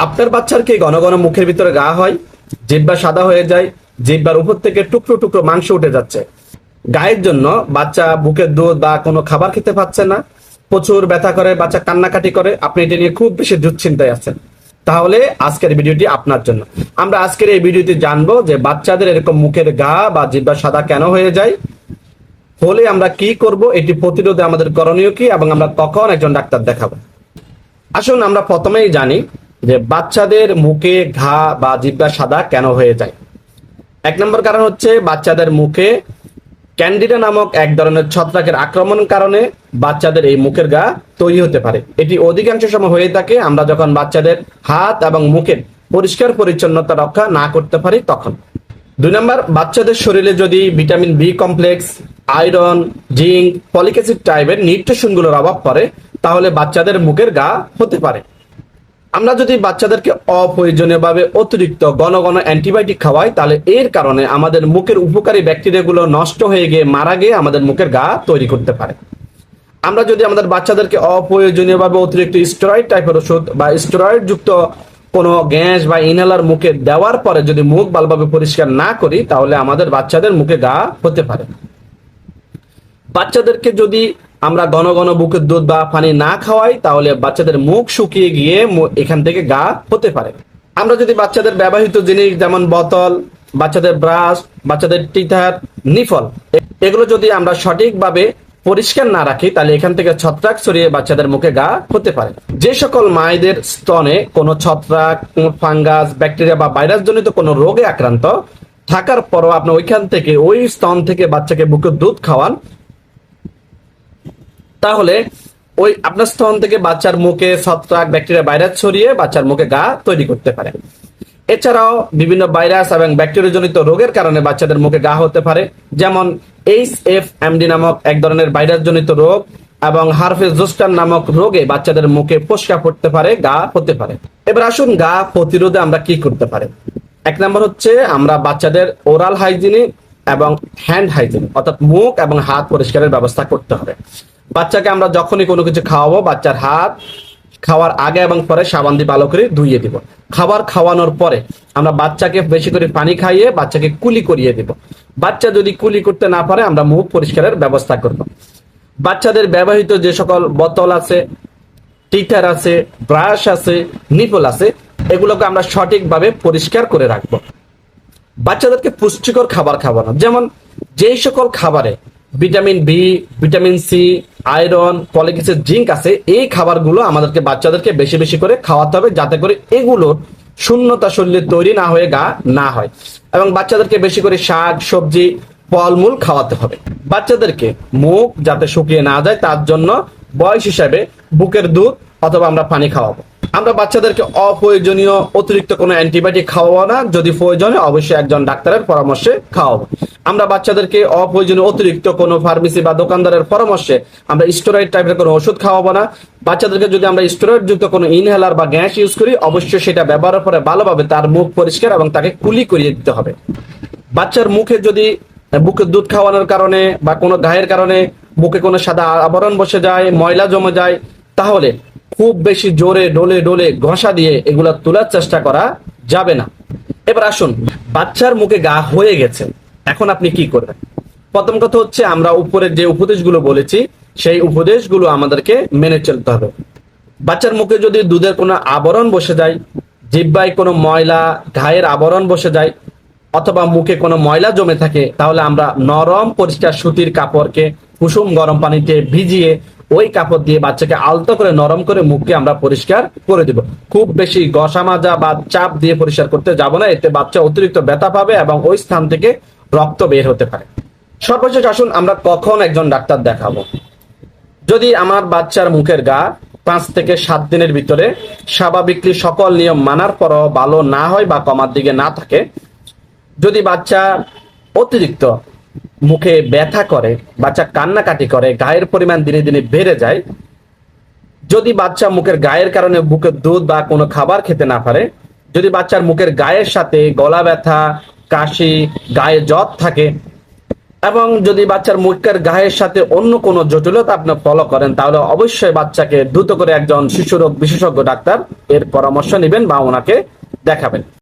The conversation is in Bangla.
আপনার বাচ্চার কি ঘন ঘন মুখের ভিতরে ঘা হয়, জিহ্বা সাদা হয়ে যায়, জিহ্বার উপর থেকে টুকরো টুকরো মাংস উঠে যাচ্ছে? গায়ের জন্য বাচ্চা বুকের দুধ বা কোনো খাবার খেতে পাচ্ছে না, প্রচুর ব্যথা করে, বাচ্চা কান্নাকাটি করে, আপনি এটা নিয়ে খুব বেশি দুশ্চিন্তায় আছেন, তাহলে আজকের ভিডিওটি আপনার জন্য। আমরা আজকের এই ভিডিওতে জানবো যে বাচ্চাদের এরকম মুখের ঘা বা জিহ্বা সাদা কেন হয়ে যায়, হলে আমরা কি করব, এটি প্রতিরোধে আমাদের করণীয় কি, এবং আমরা কখন একজন ডাক্তার দেখাবো। আসুন আমরা প্রথমেই জানি যে বাচ্চাদের মুখে ঘা বা জিহ্বা সাদা কেন হয়ে যায়। এক নম্বর কারণ হচ্ছে বাচ্চাদের মুখে ক্যান্ডিডা নামক এক ধরনের ছত্রাকের আক্রমণের কারণে বাচ্চাদের এই মুখের ঘা তৈরি হতে পারে। এটি অধিকাংশ সময় হয়ে থাকে আমরা যখন বাচ্চাদের হাত এবং মুখের পরিষ্কার পরিচ্ছন্নতা রক্ষা না করতে পারি তখন। দুই নম্বর, বাচ্চাদের শরীরে যদি vitamin B complex, iron, zinc, folic acid টাইপের নিউট্রিশনগুলোর অভাব পড়ে, তাহলে বাচ্চাদের মুখের ঘা হতে পারে। আমরা যদি বাচ্চাদেরকে অপ্রয়োজনীয়ভাবে অতিরিক্ত ঘন ঘন অ্যান্টিবায়োটিক খাওয়াই, তাহলে এর কারণে আমাদের মুখের উপকারী ব্যাকটেরিয়াগুলো নষ্ট হয়ে গিয়ে মারা গিয়ে আমাদের মুখের ঘা তৈরি করতে পারে। আমরা যদি আমাদের বাচ্চাদেরকে অপ্রয়োজনীয়ভাবে অতিরিক্ত স্টেরয়েড টাইপের ওষুধ বা স্টেরয়েড যুক্ত কোনো গ্যাস বা ইনহেলার মুখে দেওয়ার পরে যদি মুখ ভালোভাবে পরিষ্কার না করি, তাহলে আমাদের বাচ্চাদের মুখে ঘা হতে পারে। বাচ্চাদেরকে যদি আমরা ঘন ঘন বুকের দুধ বা পানি না খাওয়াই, তাহলে বাচ্চাদের মুখ শুকিয়ে গিয়ে এখান থেকে ঘা হতে পারে। আমরা যদি বাচ্চাদের ব্যবহৃত জিনিস যেমন বোতল, বাচ্চাদের ব্রাশ, বাচ্চাদের টিথার, নিফল, এগুলো যদি আমরা সঠিকভাবে পরিষ্কার না রাখি, তাহলে এখান থেকে ছত্রাক ছড়িয়ে বাচ্চাদের মুখে ঘা হতে পারে। যে সকল মায়েদের স্তনে কোনো ছত্রাক, ফাঙ্গাস, ব্যাকটেরিয়া বা ভাইরাস জনিত কোনো রোগে আক্রান্ত থাকার পরও আপনি ওইখান থেকে ওই স্তন থেকে বাচ্চাকে বুকের দুধ খাওয়ান, তাহলে ওই আপনার স্তন থেকে বাচ্চার মুখে ছত্রাক, ব্যাকটেরিয়া, ভাইরাস ছড়িয়ে বাচ্চার মুখে ঘা তৈরি করতে পারে। এছাড়াও বিভিন্ন ভাইরাস এবং ব্যাকটেরিয়া জনিত রোগের কারণে বাচ্চাদের মুখে ঘা হতে পারে, যেমন HFMD নামক এক ধরনের ভাইরাস জনিত রোগ এবং হার্পেস জোস্টার নামক রোগে বাচ্চাদের মুখে ফোস্কা পড়তে পারে, ঘা হতে পারে। এবার আসুন ঘা প্রতিরোধে আমরা কি করতে পারি। এক নম্বর হচ্ছে আমরা বাচ্চাদের ওরাল হাইজিনিক এবং হ্যান্ড হাইজিনিক অর্থাৎ মুখ এবং হাত পরিষ্কারের ব্যবস্থা করতে হবে। বাচ্চাকে আমরা যখনই কোনো কিছু খাওয়াবো, বাচ্চার হাত খাওয়ার আগে এবং পরে সাবান দিয়ে ভালো করে ধুইয়ে দিব। খাবার খাওয়ানোর পরে আমরা বাচ্চাকে বেশি করে পানি খাইয়ে বাচ্চাকে কুলি করিয়ে দিব। বাচ্চা যদি কুলি করতে না পারে, আমরা মুখ পরিষ্কারের ব্যবস্থা করব। বাচ্চাদের ব্যবহৃত যে সকল বোতল আছে, টিথার আছে, ব্রাশ আছে, নিপল আছে, এগুলোকে আমরা সঠিকভাবে পরিষ্কার করে রাখবো। বাচ্চাদেরকে পুষ্টিকর খাবার খাওয়ানো, যেমন যেই সকল খাবারে vitamin B, vitamin C, iron, folic acid, zinc আছে, এই খাবারগুলো আমাদেরকে বাচ্চাদেরকে বেশি বেশি করে খাওয়াতে হবে, যাতে করে এগুলোর শূন্যতা শরীরে তৈরি না হয়ে ঘা না হয়। এবং বাচ্চাদেরকে বেশি করে শাক, সবজি, ফলমূল খাওয়াতে হবে। বাচ্চাদেরকে মুখ যাতে শুকিয়ে না যায়, তার জন্য বয়স হিসাবে বুকের দুধ অথবা আমরা পানি খাওয়াবো। আমরা বাচ্চাদেরকে অপ্রয়োজনীয় অতিরিক্ত কোনো অ্যান্টিবায়োটিক খাওয়াবো না, যদি প্রয়োজনে অবশ্যই একজন ডাক্তারের পরামর্শে খাওয়াবো। আমরা বাচ্চাদেরকে অপ্রয়োজনীয় অতিরিক্ত কোনো ফার্মেসি বা দোকানদারের পরামর্শে আমরা স্টেরয়েড টাইপের কোনো ওষুধ খাওয়াবো না। বাচ্চাদেরকে যদি আমরা স্টেরয়েড যুক্ত কোনো ইনহেলার বা গ্যাস ইউজ করি, অবশ্যই সেটা ব্যবহারের পরে ভালোভাবে তার মুখ পরিষ্কার এবং তাকে কুলি করিয়ে দিতে হবে। বাচ্চার মুখে যদি বুকের দুধ খাওয়ানোর কারণে বা কোনো ঘায়ের কারণে মুখে কোনো সাদা আবরণ বসে যায়, ময়লা জমে যায়, তাহলে খুব বেশি জোরে ডলে ডলে ঘষা দিয়ে এগুলা তোলার চেষ্টা করা যাবে না। এবার আসুন, বাচ্চার মুখে ঘা হয়ে গেছে, এখন আপনি কি করবেন। প্রথম কথা হচ্ছে আমরা উপরে যে উপদেশগুলো বলেছি, সেই উপদেশগুলো আমাদেরকে মেনে চলতে হবে। বাচ্চার মুখে যদি দুধের কোনো আবরণ বসে যায়, জিহ্বায় কোনো ময়লা, ঘায়ের আবরণ বসে যায়, অথবা মুখে কোনো ময়লা জমে থাকে, তাহলে আমরা নরম পরিষ্কার সুতির কাপড়কে কুসুম গরম পানিতে ভিজিয়ে ওই কাপড় দিয়ে বাচ্চাকে আলতো করে নরম করে মুখকে আমরা পরিষ্কার করে দিব। খুব বেশি ঘষা মাজা বা চাপ দিয়ে পরিষ্কার করতে যাব না, এতে বাচ্চা অতিরিক্ত ব্যথা পাবে এবং ওই স্থান থেকে রক্ত বের হতে পারে। সর্বশেষ আসুন আমরা কখন একজন ডাক্তার দেখাবো। যদি আমার বাচ্চার মুখের ঘা 5 থেকে 7 দিনের ভিতরে স্বাভাবিকলি সকল নিয়ম মানার পরও ভালো না হয় বা কমার দিকে না থাকে, যদি বাচ্চা অতিরিক্ত মুখে ব্যথা করে, বাচ্চা কান্নাকাটি করে, গায়ের পরিমাণ দিনে দিনে বেড়ে যায়, যদি বাচ্চা মুখের গায়ের কারণে বুকের দুধ বা কোনো খাবার খেতে না পারে, যদি বাচ্চার মুখের গায়ের সাথে গলা ব্যথা, কাশি, গায়ে জ্বর থাকে, এবং যদি বাচ্চার মুখের গায়ের সাথে অন্য কোনো জটিলতা আপনি ফলো করেন, তাহলে অবশ্যই বাচ্চাকে দ্রুত করে একজন শিশু রোগ বিশেষজ্ঞ ডাক্তার এর পরামর্শ নেবেন বা ওনাকে দেখাবেন।